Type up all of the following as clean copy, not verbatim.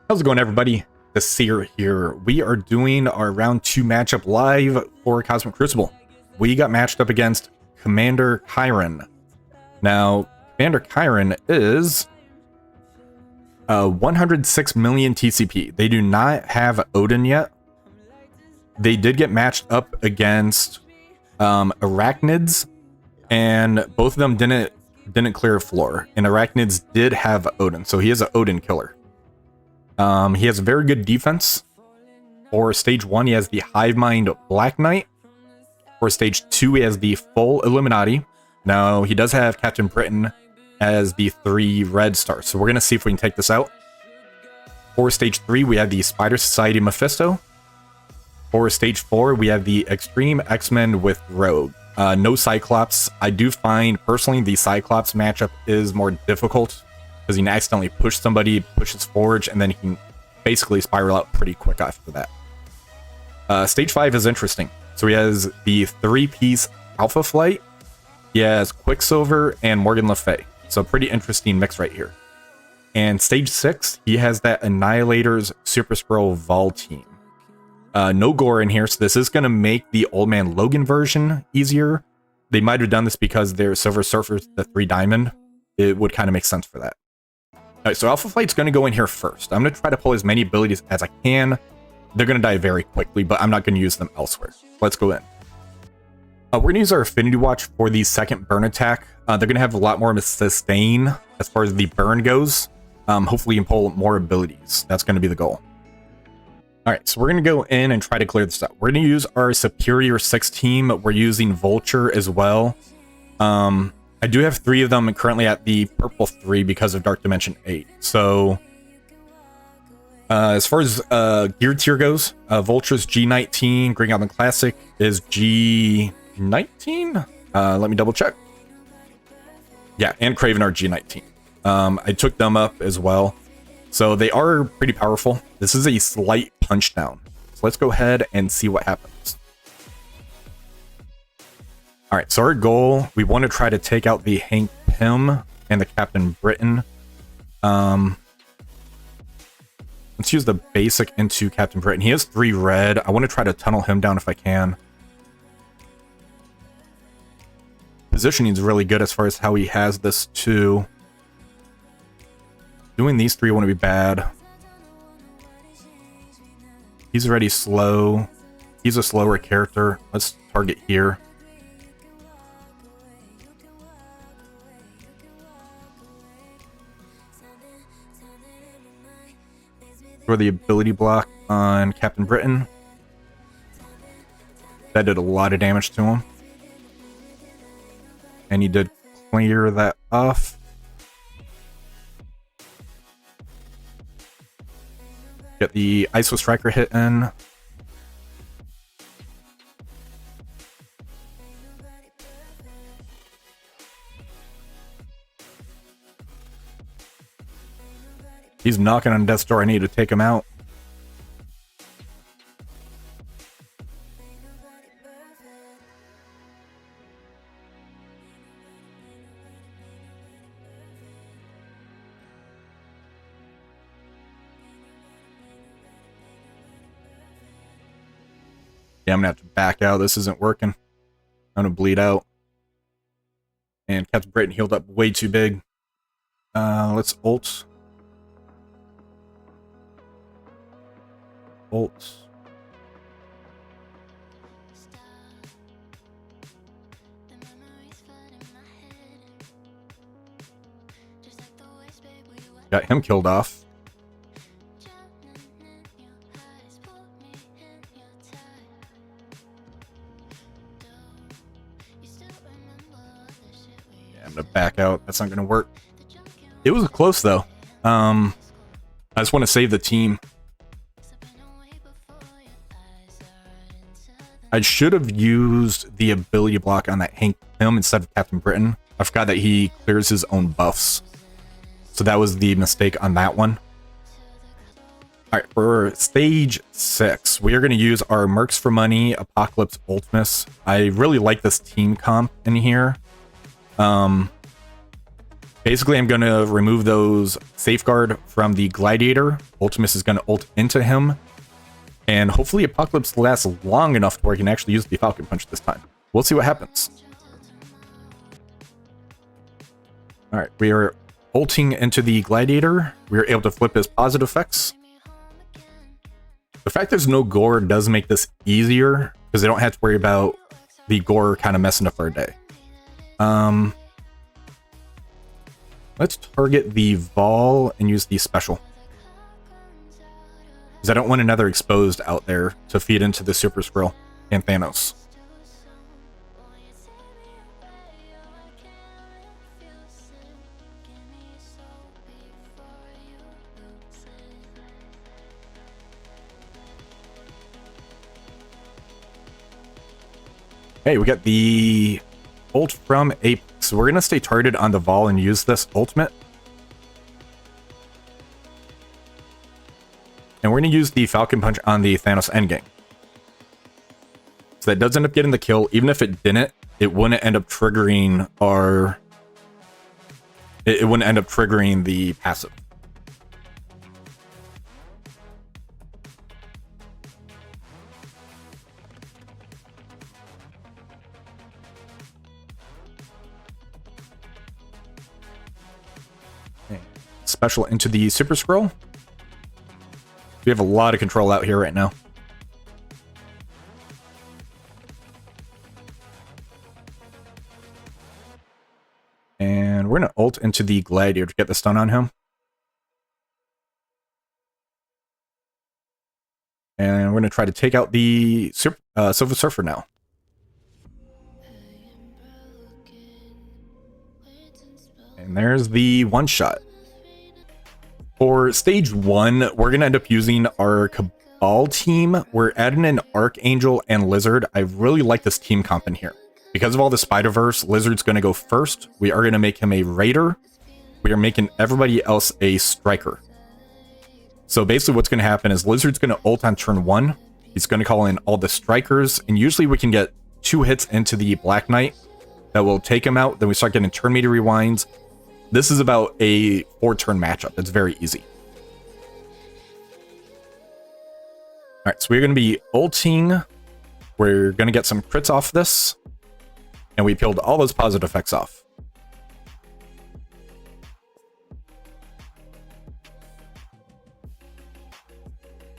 How's it going, everybody? The Seer here. We are doing our round 2 matchup live for Cosmic Crucible. We got matched up against Commander Chiron. Now, Commander Chiron is 106 million TCP. They do not have Odin yet. They did get matched up against Arachnids, and both of them didn't clear a floor. And Arachnids did have Odin, so he is an Odin killer. He has a very good defense. For stage 1, he has the Hive Mind Black Knight. For stage 2, he has the full Illuminati. Now, he does have Captain Britain as the 3 red stars, so we're going to see if we can take this out. For stage 3, we have the Spider Society Mephisto. For stage 4, we have the X-Treme X-Men with Rogue. No Cyclops. I do find, personally, the Cyclops matchup is more difficult, because he can accidentally push somebody, push his forge, and then he can basically spiral out pretty quick after that. Stage 5 is interesting. So he has the 3-piece Alpha Flight, he has Quicksilver, and Morgan Le Fay. So pretty interesting mix right here. And stage 6, he has that Annihilators Super Skrull Vahl team. No gore in here, so this is going to make the Old Man Logan version easier. They might have done this because their Silver Surfer's the 3 diamond. It would kind of make sense for that. Alright, so Alpha Flight's going to go in here first. I'm going to try to pull as many abilities as I can. They're going to die very quickly, but I'm not going to use them elsewhere. Let's go in. We're going to use our Affinity Watch for the second burn attack. They're going to have a lot more sustain as far as the burn goes. Hopefully you can pull more abilities. That's going to be the goal. Alright, so we're going to go in and try to clear this out. We're going to use our Superior 6 team. We're using Vulture as well. I do have 3 of them currently at the purple 3 because of Dark Dimension 8. So, as far as gear tier goes, Vulture's G19, Green Goblin Classic is G19? Let me double check. Yeah, and Craven are G19. I took them up as well. So they are pretty powerful. This is a slight punch down. So let's go ahead and see what happens. Alright, so our goal, we want to try to take out the Hank Pym and the Captain Britain. Let's use the basic into Captain Britain. He has 3 red. I want to try to tunnel him down if I can. Positioning is really good as far as how he has this too. Doing these 3 wouldn't be bad. He's already slow. He's a slower character. Let's target here. Throw the ability block on Captain Britain. That did a lot of damage to him. And he did clear that off. Get the ISO Striker hit in. He's knocking on death's door. I need to take him out. Yeah, I'm gonna have to back out. This isn't working. I'm gonna bleed out. And Captain Britain healed up way too big. Let's ult. Ult. Got him killed off. Yeah, I'm gonna back out. That's not gonna work. It was close though. I just want to save the team. I should have used the ability block on that Hank Pym instead of Captain Britain. I forgot that he clears his own buffs. So that was the mistake on that one. Alright, for stage 6, we are going to use our Mercs for Money, Apocalypse Ultimus. I really like this team comp in here. Basically, I'm going to remove those safeguard from the Gladiator. Ultimus is going to ult into him. And hopefully Apocalypse lasts long enough to where he can actually use the Falcon Punch this time. We'll see what happens. Alright, we are ulting into the Gladiator. We are able to flip his positive effects. The fact there's no gore does make this easier, because they don't have to worry about the gore kind of messing up our day. Let's target the Vahl and use the special. Because I don't want another exposed out there to feed into the Super Skrull and Thanos. Hey, we got the ult from Apex. So we're going to stay targeted on the Vahl and use this ultimate. And we're going to use the Falcon Punch on the Thanos endgame. So that does end up getting the kill. Even if it didn't, it wouldn't end up triggering our... It wouldn't end up triggering the passive. Special into the Super Skrull. We have a lot of control out here right now. And we're going to ult into the Gladiator to get the stun on him. And we're going to try to take out the Silver Surfer now. And there's the one shot. For stage 1, we're going to end up using our Cabal team. We're adding an Archangel and Lizard. I really like this team comp in here. Because of all the Spider-Verse, Lizard's going to go first. We are going to make him a Raider. We are making everybody else a Striker. So basically what's going to happen is Lizard's going to ult on turn 1. He's going to call in all the Strikers. And usually we can get 2 hits into the Black Knight that will take him out. Then we start getting turn meter rewinds. This is about a 4-turn matchup. It's very easy. Alright, so we're going to be ulting. We're going to get some crits off this. And we peeled all those positive effects off.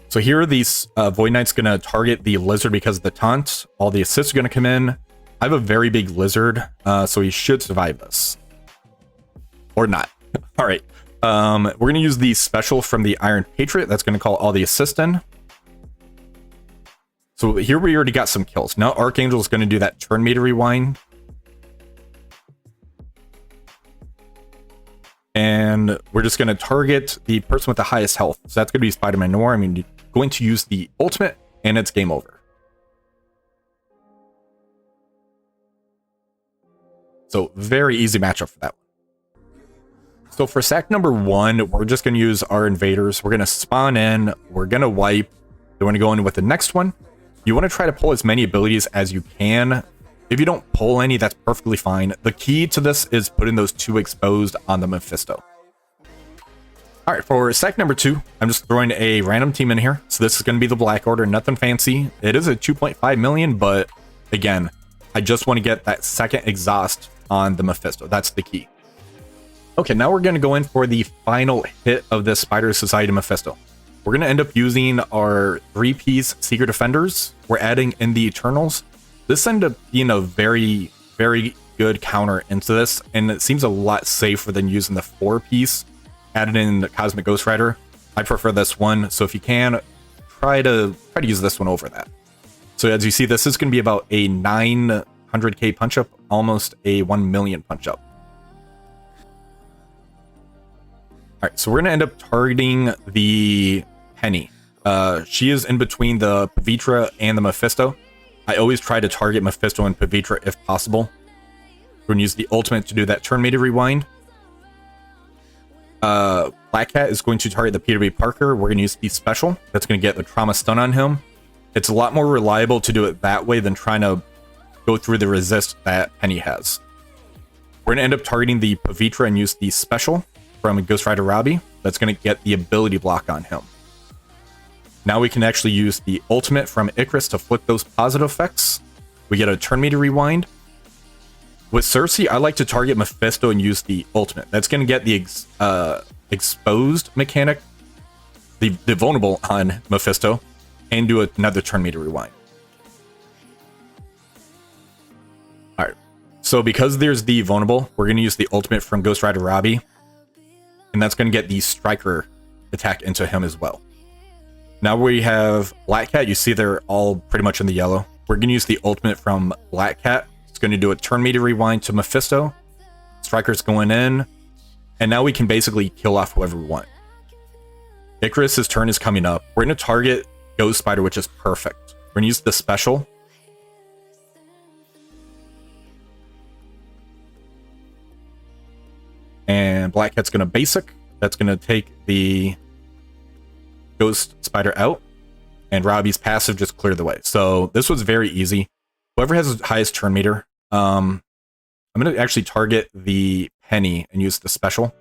So here, these Void Knight's going to target the Lizard because of the taunt. All the assists are going to come in. I have a very big Lizard, so he should survive this. Or not. All right. We're going to use the special from the Iron Patriot. That's going to call all the assists in. So here we already got some kills. Now Archangel is going to do that turn meter rewind. And we're just going to target the person with the highest health. So that's going to be Spider-Man Noir. I mean, going to use the ultimate, and it's game over. So very easy matchup for that one. So for sack number 1, we're just going to use our invaders. We're going to spawn in. We're going to wipe. Then we're going to go in with the next one. You want to try to pull as many abilities as you can. If you don't pull any, that's perfectly fine. The key to this is putting those 2 exposed on the Mephisto. All right, for sack number 2, I'm just throwing a random team in here. So this is going to be the Black Order. Nothing fancy. It is a 2.5 million, but again, I just want to get that second exhaust on the Mephisto. That's the key. Okay, now we're going to go in for the final hit of this Spider Society Mephisto. We're going to end up using our 3-piece Secret Defenders. We're adding in the Eternals. This ended up being a very, very good counter into this, and it seems a lot safer than using the 4-piece added in the Cosmic Ghost Rider. I prefer this one, so if you can, try to use this one over that. So as you see, this is going to be about a 900k punch up, almost a 1 million punch up. All right, so we're going to end up targeting the Penny. She is in between the Pavitra and the Mephisto. I always try to target Mephisto and Pavitra if possible. We're going to use the ultimate to do that turn meter rewind. Black Cat is going to target the Peter B. Parker. We're going to use the special. That's going to get the trauma stun on him. It's a lot more reliable to do it that way than trying to go through the resist that Penny has. We're going to end up targeting the Pavitra and use the special from Ghost Rider Robbie. That's going to get the ability block on him. Now we can actually use the ultimate from Icarus to flip those positive effects. We get a turn meter rewind. With Cersei, I like to target Mephisto and use the ultimate. That's going to get the exposed mechanic, the vulnerable on Mephisto, and do another turn meter rewind. Alright, so because there's the vulnerable, we're going to use the ultimate from Ghost Rider Robbie, and that's going to get the striker attack into him as well. Now we have Black Cat. You see they're all pretty much in the yellow. We're going to use the ultimate from Black Cat. It's going to do a turn meter rewind to Mephisto. Striker's going in. And now we can basically kill off whoever we want. Icarus's turn is coming up. We're going to target Ghost Spider, which is perfect. We're going to use the special. And Black Cat's going to basic. That's going to take the Ghost Spider out. And Robbie's passive just cleared the way. So this was very easy. Whoever has the highest turn meter, I'm going to actually target the Penny and use the special.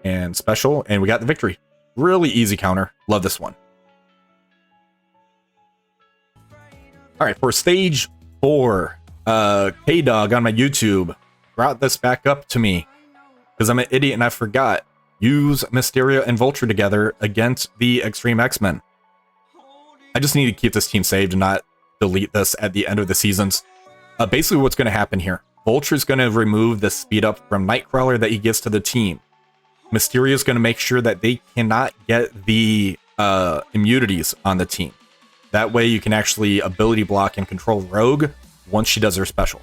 And special, and we got the victory. Really easy counter. Love this one. Alright, for stage 4, K-Dog on my YouTube brought this back up to me because I'm an idiot and I forgot. Use Mysterio and Vulture together against the X-Treme X-Men. I just need to keep this team saved and not delete this at the end of the seasons. Basically what's going to happen here. Vulture's going to remove the speed up from Nightcrawler that he gives to the team. Mysterio's going to make sure that they cannot get the immunities on the team. That way you can actually ability block and control Rogue once she does her special.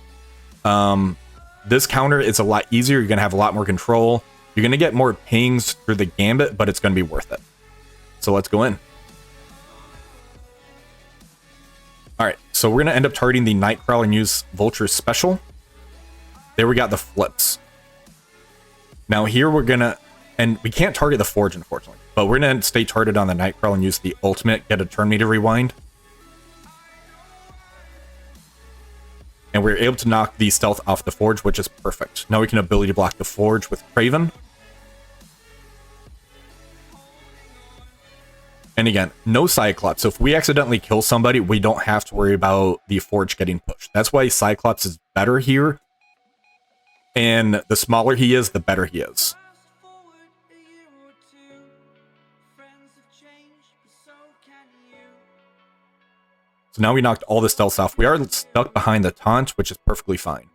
This counter is a lot easier. You're going to have a lot more control. You're going to get more pings through the gambit, but it's going to be worth it. So let's go in. Alright, so we're going to end up targeting the Nightcrawler and use Vulture's special. There we got the flips. Now here we're going to... And we can't target the Forge, unfortunately. But we're going to stay targeted on the Nightcrawler and use the ultimate, get a turn meter rewind. And we're able to knock the stealth off the Forge, which is perfect. Now we can ability block the Forge with Kraven. And again, no Cyclops. So if we accidentally kill somebody, we don't have to worry about the Forge getting pushed. That's why Cyclops is better here. And the smaller he is, the better he is. So now we knocked all the stealth off. We are stuck behind the taunt, which is perfectly fine.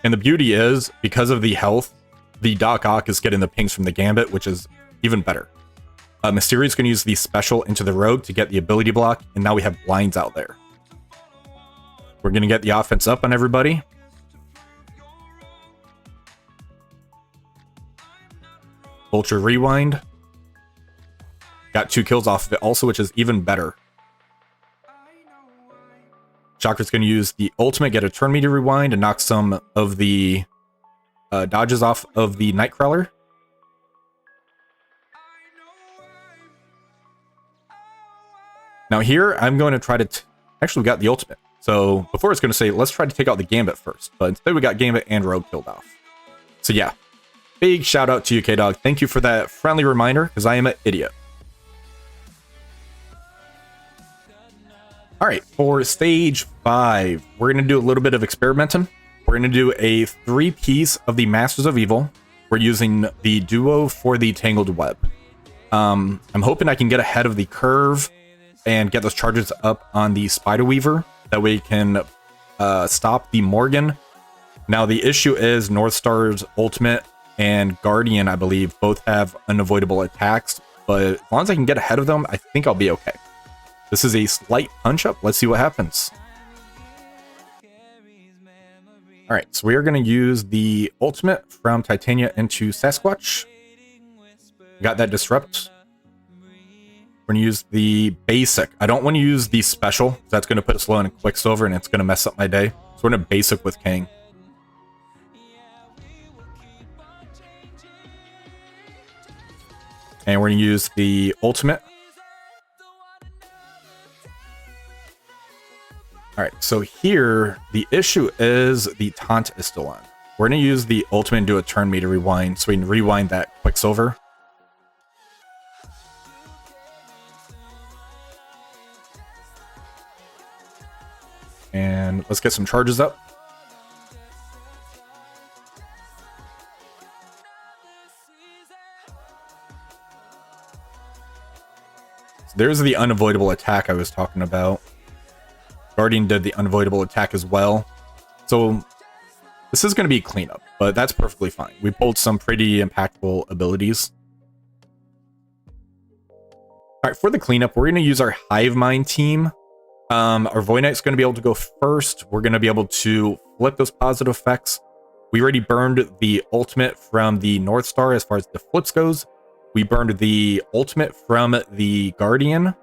And the beauty is, because of the health, the Doc Ock is getting the pings from the Gambit, which is even better. Mysterio is going to use the special into the Rogue to get the ability block, and now we have blinds out there. We're going to get the offense up on everybody. Vulture rewind. Got 2 kills off of it also, which is even better. Chakra's going to use the ultimate, get a turn meter rewind, and knock some of the dodges off of the Nightcrawler. Now here, I'm going to try to... Actually, we got the ultimate. So before it's going to say, let's try to take out the Gambit first. But instead we got Gambit and Rogue killed off. So yeah, big shout out to you, K-Dog. Thank you for that friendly reminder, because I am an idiot. Alright, for stage 5, we're going to do a little bit of experimenting. We're going to do a 3-piece of the Masters of Evil. We're using the duo for the Tangled Web. I'm hoping I can get ahead of the curve and get those charges up on the Spider Weaver. That way we can stop the Morgan. Now the issue is Northstar's ultimate and Guardian, I believe, both have unavoidable attacks. But as long as I can get ahead of them, I think I'll be okay. This is a slight punch-up. Let's see what happens. Alright, so we are going to use the ultimate from Titania into Sasquatch. Got that disrupt. We're going to use the basic. I don't want to use the special. That's going to put a slow in a Quicksilver and it's going to mess up my day. So we're going to basic with Kang. And we're going to use the ultimate. All right, so here, the issue is the taunt is still on. We're going to use the ultimate and do a turn meter rewind, so we can rewind that Quicksilver. And let's get some charges up. So there's the unavoidable attack I was talking about. Guardian did the unavoidable attack as well. So this is going to be a cleanup, but that's perfectly fine. We pulled some pretty impactful abilities. All right, for the cleanup, we're going to use our Hive Mind team. Our Void Knight's going to be able to go first. We're going to be able to flip those positive effects. We already burned the ultimate from the North Star as far as the flips goes. We burned the ultimate from the Guardian.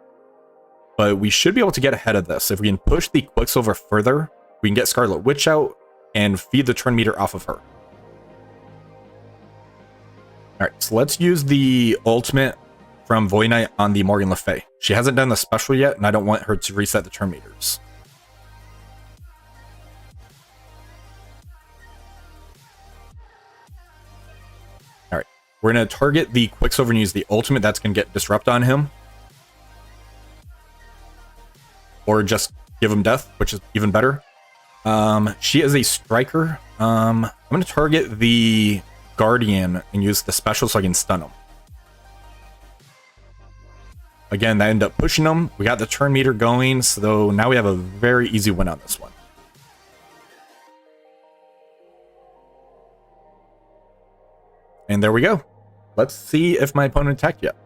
But we should be able to get ahead of this. If we can push the Quicksilver further, we can get Scarlet Witch out and feed the turn meter off of her. Alright, so let's use the ultimate from Void Knight on the Morgan Le Fay. She hasn't done the special yet, and I don't want her to reset the turn meters. Alright, we're going to target the Quicksilver and use the ultimate. That's going to get Disrupt on him. Or just give him death, which is even better. She is a striker. I'm going to target the Guardian and use the special so I can stun him. Again, that ended up pushing him. We got the turn meter going, so now we have a very easy win on this one. And there we go. Let's see if my opponent attacked yet.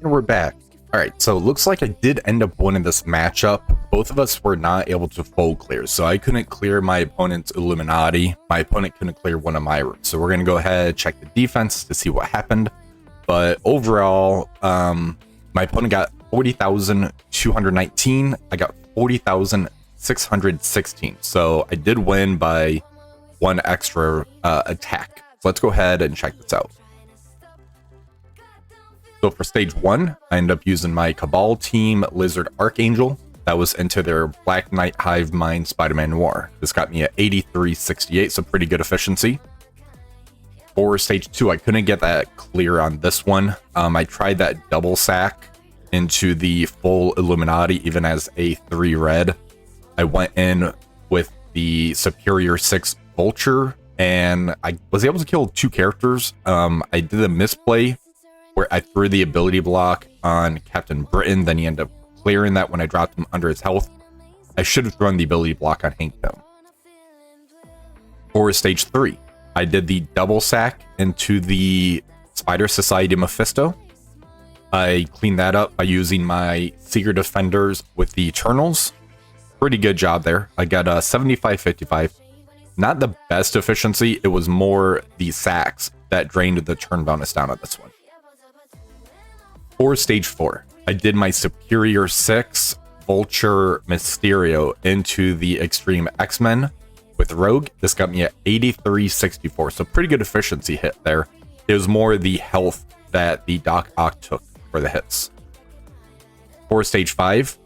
And we're back. Alright, so it looks like I did end up winning this matchup. Both of us were not able to full clear, so I couldn't clear my opponent's Illuminati. My opponent couldn't clear one of my rooms. So we're going to go ahead, check the defense to see what happened. But overall, my opponent got 40,219. I got 40,616. So I did win by one extra attack. So let's go ahead and check this out. So for stage 1, I ended up using my Cabal team Lizard Archangel. That was into their Black Knight Hive Mind Spider-Man Noir. This got me at 8368, so pretty good efficiency. For stage 2, I couldn't get that clear on this one. I tried that double sack into the full Illuminati, even as a 3 red. I went in with the Superior 6 Vulture, and I was able to kill 2 characters. I did a misplay where I threw the ability block on Captain Britain, then he ended up clearing that when I dropped him under his health. I should have thrown the ability block on Hank Pym. For stage 3, I did the double sack into the Spider Society Mephisto. I cleaned that up by using my Secret Defenders with the Eternals. Pretty good job there. I got a 75-55. Not the best efficiency, it was more the sacks that drained the turn bonus down on this one. For stage 4, I did my Superior 6 Vulture Mysterio into the X-Treme X-Men with Rogue. This got me at 8364, so pretty good efficiency hit there. It was more the health that the Doc Ock took for the hits. For stage 5,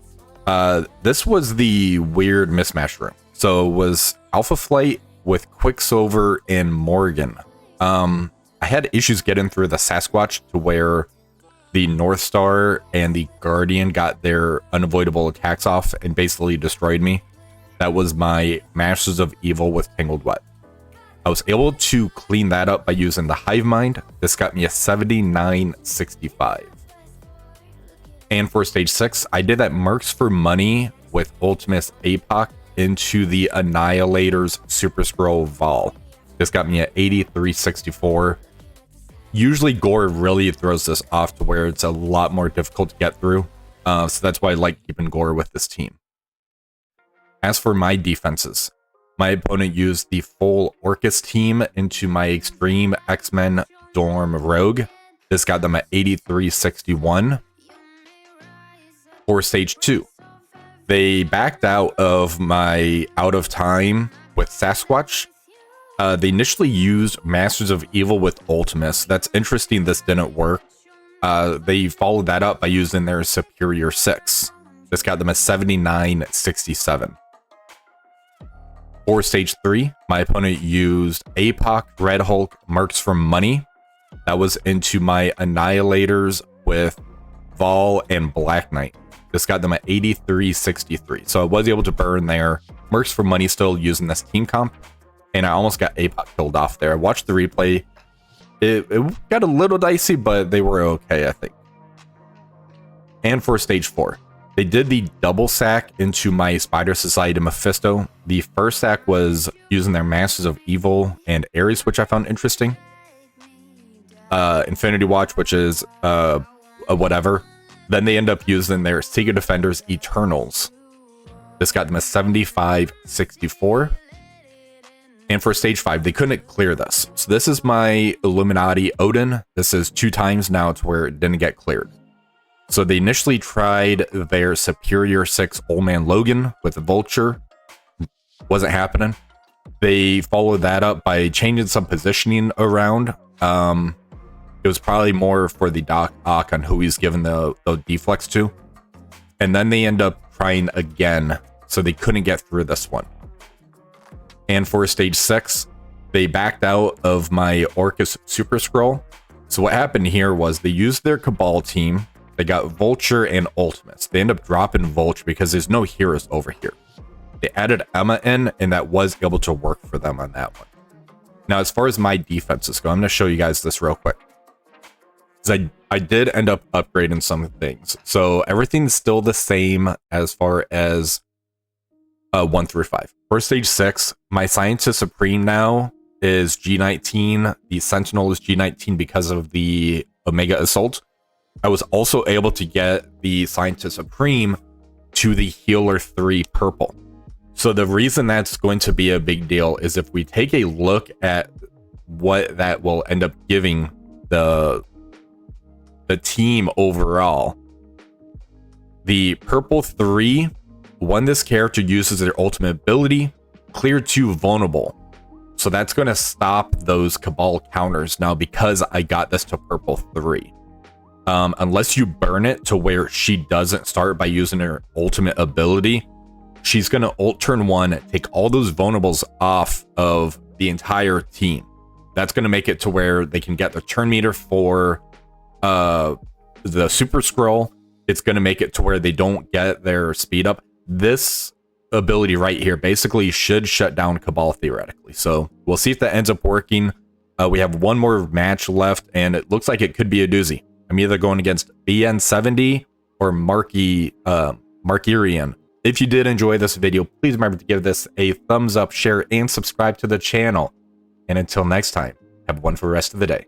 this was the weird mismatch room. So it was Alpha Flight with Quicksilver and Morgan. I had issues getting through the Sasquatch to where the North Star and the Guardian got their unavoidable attacks off and basically destroyed me. That was my Masters of Evil with Tangled Web. I was able to clean that up by using the Hive Mind. This got me a 7965. And for stage 6, I did that Mercs for money with Ultimus APOC into the Annihilators Super Skrull Vahl. This got me at 8364. Usually Gore really throws this off to where it's a lot more difficult to get through. So that's why I like keeping Gore with this team. As for my defenses, my opponent used the full Orcus team into my Extreme X-Men Dorm Rogue. This got them at 8361. For stage 2, they backed out of my Out of Time with Sasquatch. They initially used Masters of Evil with Ultimus. That's interesting this didn't work. They followed that up by using their Superior 6. This got them a 79-67. For stage 3, my opponent used APOC, Red Hulk, Mercs for money. That was into my Annihilators with Vahl and Black Knight. This got them at 83-63. So I was able to burn their Mercs for money still using this team comp. And I almost got APOC killed off there. I watched the replay. It got a little dicey, but they were okay, I think. And for stage 4, they did the double sack into my Spider Society Mephisto. The first sack was using their Masters of Evil and Ares, which I found interesting. Infinity Watch, which is a whatever. Then they end up using their Secret Defenders Eternals. This got them a 75-64. And for stage 5, they couldn't clear this. So this is my Illuminati Odin. This is 2 times now to where it didn't get cleared. So they initially tried their Superior 6 Old Man Logan with Vulture. Wasn't happening. They followed that up by changing some positioning around. It was probably more for the Doc Ock on who he's given the deflex to. And then they end up trying again, so they couldn't get through this one. And for stage 6, they backed out of my Orcus Super Skrull. So what happened here was they used their Cabal team. They got Vulture and Ultimus. They end up dropping Vulture because there's no heroes over here. They added Emma in, and that was able to work for them on that one. Now, as far as my defenses go, I'm going to show you guys this real quick. I did end up upgrading some things. So everything's still the same as far as 1 through 5. For stage 6, my Scientist Supreme now is G19. The Sentinel is G19 because of the Omega Assault. I was also able to get the Scientist Supreme to the Healer 3 purple. So the reason that's going to be a big deal is if we take a look at what that will end up giving the team overall. The purple 3, when this character uses their ultimate ability, clear 2 vulnerable. So that's going to stop those Cabal counters now because I got this to purple 3. Unless you burn it to where she doesn't start by using her ultimate ability, she's going to ult turn 1, take all those vulnerables off of the entire team. That's going to make it to where they can get the turn meter for the Super Skrull. It's going to make it to where they don't get their speed up. This ability right here basically should shut down Cabal theoretically. So we'll see if that ends up working. We have one more match left, and it looks like it could be a doozy. I'm either going against BN70 or Markirian. If you did enjoy this video, please remember to give this a thumbs up, share, and subscribe to the channel. And until next time, have one for the rest of the day.